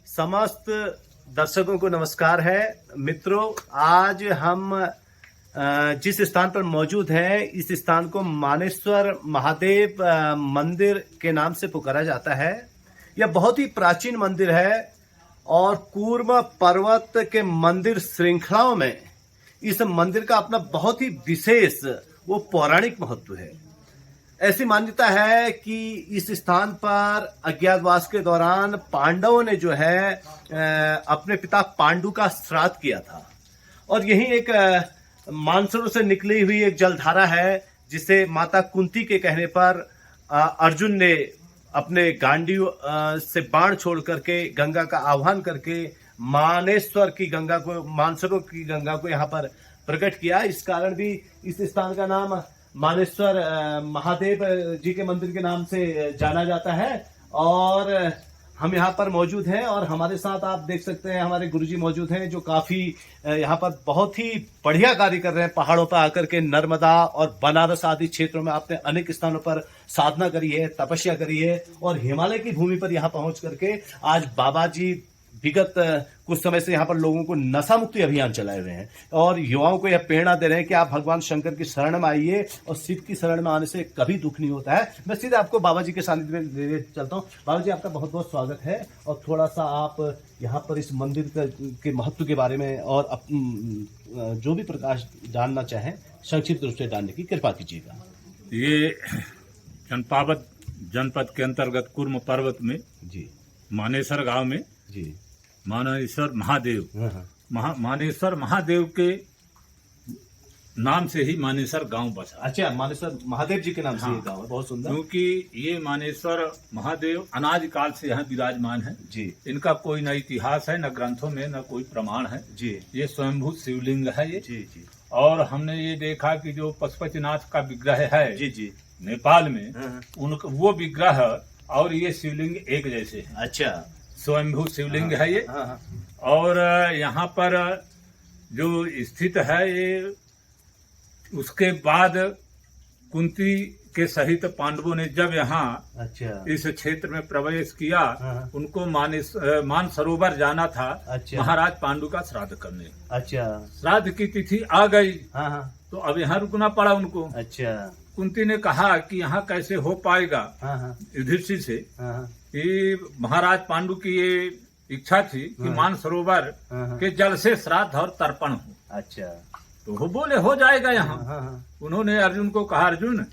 समस्त दर्शकों को नमस्कार है। मित्रों, आज हम जिस स्थान पर मौजूद हैं, इस स्थान को मानेश्वर महादेव मंदिर के नाम से पुकारा जाता है। यह बहुत ही प्राचीन मंदिर है और कूर्म पर्वत के मंदिर श्रृंखलाओं में इस मंदिर का अपना बहुत ही विशेष वो पौराणिक महत्व है। ऐसी मान्यता है कि इस स्थान पर अज्ञातवास के दौरान पांडवों ने जो है अपने पिता पांडु का श्राद्ध किया था और यही एक मानसरोवर से निकली हुई एक जलधारा है, जिसे माता कुंती के कहने पर अर्जुन ने अपने गांडीव से बाण छोड़ करके गंगा का आह्वान करके मानेश्वर की गंगा को, मानसरोवर की गंगा को यहाँ पर प्रकट किया। इस कारण भी इस स्थान का नाम मानेश्वर महादेव जी के मंदिर के नाम से जाना जाता है। और हम यहाँ पर मौजूद हैं और हमारे साथ आप देख सकते हैं हमारे गुरुजी मौजूद हैं, जो काफी यहाँ पर बहुत ही बढ़िया कार्य कर रहे हैं। पहाड़ों पर आकर के नर्मदा और बनारस आदि क्षेत्रों में आपने अनेक स्थानों पर साधना करी है, तपस्या करी है और हिमालय की भूमि पर यहाँ पहुंच करके आज बाबा जी विगत कुछ समय से यहाँ पर लोगों को नशा मुक्ति अभियान चलाए हुए हैं और युवाओं को यह प्रेरणा दे रहे हैं कि आप भगवान शंकर की शरण में आइए और शिव की शरण में आने से कभी दुख नहीं होता है। मैं सीधे आपको बाबा जी के सानिध्य में ले चलता हूँ। बाबा जी, आपका बहुत बहुत स्वागत है और थोड़ा सा आप यहाँ पर इस मंदिर के महत्व के बारे में और जो भी प्रकाश जानना चाहें संक्षिप्त रूप से जानने की कृपा कीजिएगा। ये चंपावत जनपद के अंतर्गत कूर्म पर्वत में जी, मानेसर गांव में जी, मानेश्वर महादेव मानेश्वर महादेव के नाम से ही मानेसर गांव बसा। अच्छा, मानेश्वर महादेव जी के नाम से ये गांव है। बहुत सुंदर। क्योंकि ये मानेश्वर महादेव अनाज काल से यहाँ विराजमान है जी। इनका कोई न इतिहास है, न ग्रंथों में न कोई प्रमाण है जी। ये स्वयंभू शिवलिंग है ये जी जी। और हमने ये देखा कि जो पशुपतिनाथ का विग्रह है जी जी नेपाल में, उनका वो विग्रह और ये शिवलिंग एक जैसे है। अच्छा, स्वयंभू शिवलिंग है ये। और यहाँ पर जो स्थित है ये, उसके बाद कुंती के सहित पांडवों ने जब यहाँ अच्छा इस क्षेत्र में प्रवेश किया, उनको मानसरोवर जाना था। अच्छा। महाराज पांडु का श्राद्ध करने। अच्छा। श्राद्ध की तिथि आ गई तो अब यहाँ रुकना पड़ा उनको। अच्छा। कुंती ने कहा कि यहाँ कैसे हो पाएगा युधिष्ठिर से कि महाराज पांडु की ये इच्छा थी कि मानसरोवर के जल से श्राद्ध और तर्पण हो। अच्छा। तो वो बोले हो जाएगा यहाँ। उन्होंने अर्जुन को कहा, अर्जुन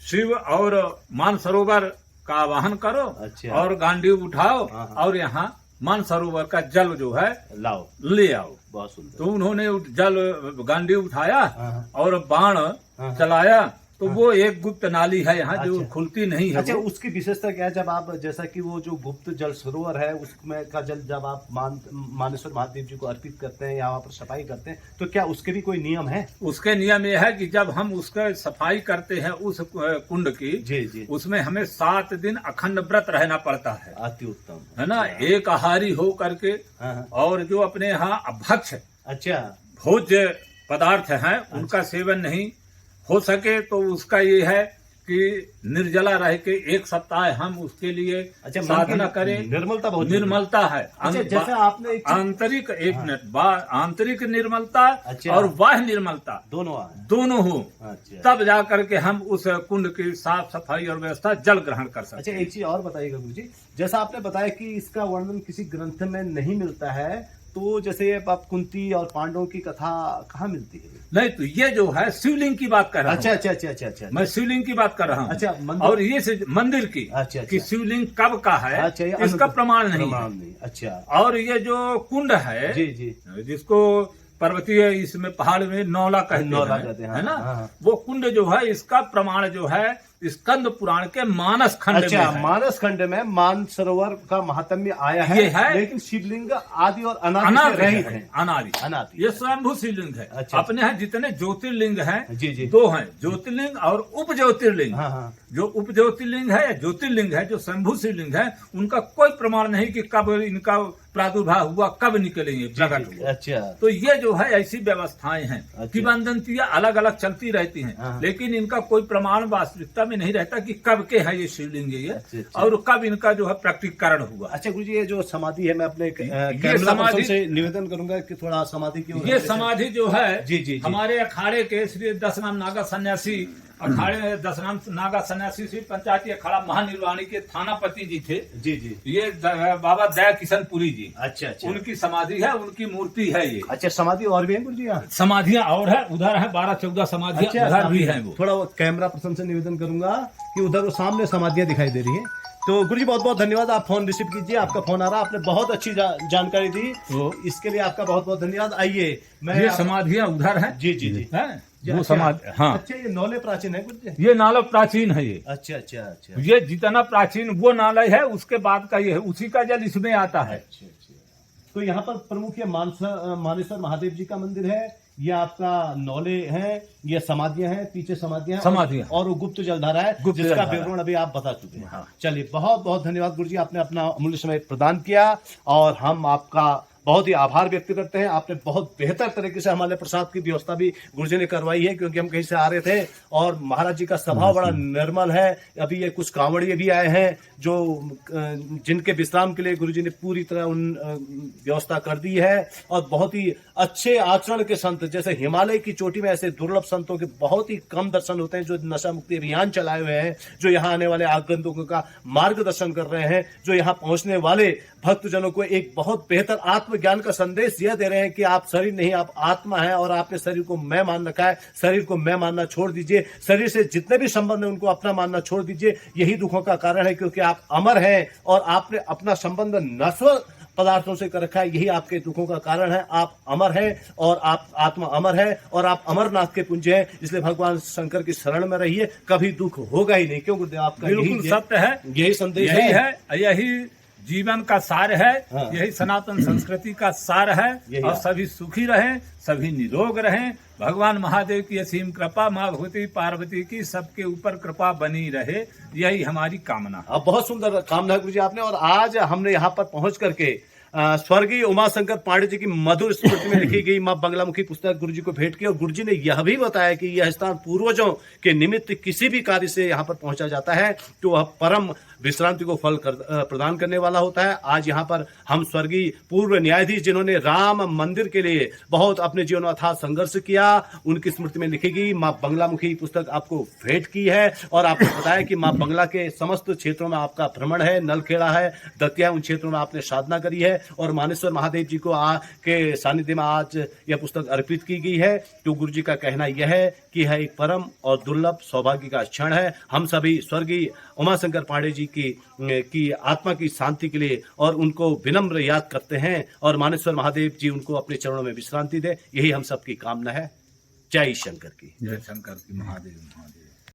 शिव और मानसरोवर का आवाहन करो। अच्छा। और गांडीव उठाओ और यहाँ मानसरोवर का जल जो है लाओ, ले आओ। बहुत सुंदर। तो उन्होंने जल गांडीव उठाया और बाण चलाया तो वो एक गुप्त नाली है यहाँ जो खुलती नहीं है। अच्छा, उसकी विशेषता क्या है? जब आप, जैसा कि वो जो गुप्त जल सरोवर है उसमें का जल जब आप मानेश्वर महादेव जी को अर्पित करते हैं या वहाँ पर सफाई करते हैं, तो क्या उसके भी कोई नियम है? उसके नियम ये है कि जब हम उसका सफाई करते हैं उस कुंड की, जी जी, उसमें हमें 7 दिन अखंड व्रत रहना पड़ता है। अति उत्तम, है ना। एक आहारी हो करके और जो अपने यहाँ अभक्ष अच्छा भोज्य पदार्थ हैं उनका सेवन नहीं हो सके तो उसका ये है कि निर्जला रह के 1 सप्ताह हम उसके लिए साधना करें। निर्मलता, बहुत निर्मलता है। अच्छा, जैसे आपने आंतरिक आंतरिक निर्मलता और बाह्य निर्मलता दोनों हो। अच्छा। तब जा करके हम उस कुंड की साफ सफाई और व्यवस्था जल ग्रहण कर सकते। अच्छा, एक चीज और बताइएगा गुरुजी, जैसा आपने बताया कि इसका वर्णन किसी ग्रंथ में नहीं मिलता है, तो जैसे आप कुंती और पांडवों की कथा कहाँ मिलती है? नहीं, तो ये जो है शिवलिंग की बात कर रहा हूँ। अच्छा अच्छा अच्छा अच्छा अच्छा, मैं शिवलिंग की बात कर रहा हूँ। अच्छा, और ये मंदिर की। अच्छा, कि शिवलिंग कब का है। अच्छा, इसका प्रमाण नहीं। अच्छा। और ये जो कुंड है, जी जी, जिसको पर्वतीय इसमें पहाड़ में नौला कहते हैं, है ना। वो कुंड जो है इसका प्रमाण जो है स्कंद पुराण के मानस खंड में है। मानस खंड में मानसरोवर का महात्म्य आया है, लेकिन शिवलिंग आदि और अनादि ये स्वयंभू शिवलिंग है। अच्छा। अपने यहाँ जितने ज्योतिर्लिंग हैं, जी जी, 2 हैं, ज्योतिर्लिंग और उप ज्योतिर्लिंग। जो उप ज्योतिर्लिंग है या ज्योतिर्लिंग है, जो स्वयंभू शिवलिंग है, उनका कोई प्रमाण नहीं कि कब इनका प्रादुर्भाव हुआ, कब निकलेंगे, प्रकट हुआ। अच्छा। तो ये जो है ऐसी व्यवस्थाएं हैं, किंवदंतियां अलग अलग चलती रहती हैं, हाँ। लेकिन इनका कोई प्रमाण वास्तविकता में नहीं रहता कि कब के है ये शिवलिंग ये, अच्छा। और कब इनका जो है प्रकटीकरण हुआ। अच्छा गुरु जी, ये जो समाधि है, मैं अपने ये कैमरा समाधि- पर्सन से निवेदन करूंगा कि थोड़ा समाधि की ओर ये समाधि जो है जी, जी, जी। हमारे अखाड़े के श्री दशनाम नागा सन्यासी, अखाड़े दशनाम नागा सन्यासी श्री पंचायती अखाड़ा महानिर्वाणी के थानापति जी थे। जी जी। ये बाबा दया किशन पुरी जी, अच्छा अच्छा। उनकी समाधि है, उनकी मूर्ति है ये। अच्छा, समाधि और भी है गुरु जी यहाँ? समाधियां और है, उधर है 12-14 समाधियां, अच्छा, उधर भी है वो। थोड़ा वो कैमरा पर्सन से निवेदन करूंगा कि उधर वो सामने समाधियां दिखाई दे रही हैं। तो गुरु जी बहुत बहुत धन्यवाद, आप फोन रिसीव कीजिए, आपका फोन आ रहा, आपने बहुत अच्छी जानकारी दी, तो इसके लिए आपका बहुत बहुत धन्यवाद। आइए, ये समाधियां उधर है। जी जी जी। है वो अच्छा, समाधि। हाँ, अच्छा, ये नौले प्राचीन है गुरु जी? ये नाला प्राचीन है ये। अच्छा अच्छा अच्छा। ये जितना प्राचीन वो नाला है, उसके बाद का ये है, उसी का जल इसमें आता है। अच्छा अच्छा। तो यहाँ पर प्रमुख ये मानेश्वर महादेव जी का मंदिर है, ये आपका नौले हैं, ये समाधियां हैं, पीछे समाधियां और वो गुप्त जलधारा है, गुप्त जिसका जलधारा। विवरण अभी आप बता चुके हैं। हाँ। चलिए, बहुत बहुत धन्यवाद गुरु जी, आपने अपना अमूल्य समय प्रदान किया और हम आपका बहुत ही आभार व्यक्त करते हैं। आपने बहुत बेहतर तरीके से हमारे प्रसाद की व्यवस्था भी गुरुजी ने करवाई है, क्योंकि हम कहीं से आ रहे थे और महाराज जी का स्वभाव बड़ा निर्मल है। अभी ये कुछ कांवड़िए भी आए हैं जो जिनके विश्राम के लिए गुरुजी ने पूरी तरह व्यवस्था कर दी है, और बहुत ही अच्छे आचरण के संत, जैसे हिमालय की चोटी में ऐसे दुर्लभ संतों के बहुत ही कम दर्शन होते हैं, जो नशा मुक्ति अभियान चलाए हुए हैं, जो यहाँ आने वाले आगंतुकों का मार्गदर्शन कर रहे हैं, जो यहाँ पहुंचने वाले भक्तजनों को एक बहुत बेहतर आत्मज्ञान का संदेश यह दे रहे हैं कि आप शरीर नहीं, आप आत्मा है, और आपने शरीर को मैं मान रखा है। शरीर को मैं मानना छोड़ दीजिए, शरीर से जितने भी संबंध है उनको अपना मानना छोड़ दीजिए। यही दुखों का कारण है, क्योंकि आप अमर हैं और आपने अपना संबंध नश्वर पदार्थों से कर रखा है। यही आपके दुखों का कारण है। आप अमर हैं और आप आत्मा अमर है, और आप अमरनाथ के पुंज हैं, इसलिए भगवान शंकर की शरण में रहिए, कभी दुख होगा ही नहीं। क्यों गुरुदेव, आपका बिल्कुल सत्य है, यही संदेश यही है, यही जीवन का सार है। हाँ। यही सनातन संस्कृति का सार है। यही और है। सभी सुखी रहें, सभी निरोग रहें। भगवान महादेव की असीम कृपा, माँ भगवती पार्वती की सबके ऊपर कृपा बनी रहे, यही हमारी कामना। अब बहुत सुंदर कामना है गुरु जी आपने। और आज हमने यहाँ पर पहुंच करके स्वर्गीय उमाशंकर पांडे जी की मधुर स्मृति में लिखी गई मां बंगलामुखी पुस्तक गुरु जी को भेंट की, और गुरु जी ने यह भी बताया कि यह स्थान पूर्वजों के निमित्त किसी भी कार्य से यहाँ पर पहुंचा जाता है तो वह परम विश्रांति को फल प्रदान करने वाला होता है। आज यहाँ पर हम स्वर्गीय पूर्व न्यायाधीश, जिन्होंने राम मंदिर के लिए बहुत अपने जीवन में अथाह संघर्ष किया, उनकी स्मृति में लिखी गई मां बंगलामुखी पुस्तक आपको भेंट की है। और आपको बताया कि मां बंगला के समस्त क्षेत्रों में आपका भ्रमण है, नलखेड़ा है, दतिया, उन क्षेत्रों में आपने साधना करी है, और मानेश्वर महादेव जी को के सानिध्य में आज यह पुस्तक अर्पित की गई है। तो गुरु जी का कहना यह है कि यह एक परम और दुर्लभ सौभाग्य का क्षण है। हम सभी स्वर्गीय उमाशंकर पांडे जी की आत्मा की शांति के लिए और उनको विनम्र याद करते हैं, और मानेश्वर महादेव जी उनको अपने चरणों में विश्रांति दे, यही हम सबकी कामना है। जय शंकर की। जय शंकर की। महादेव महादेव।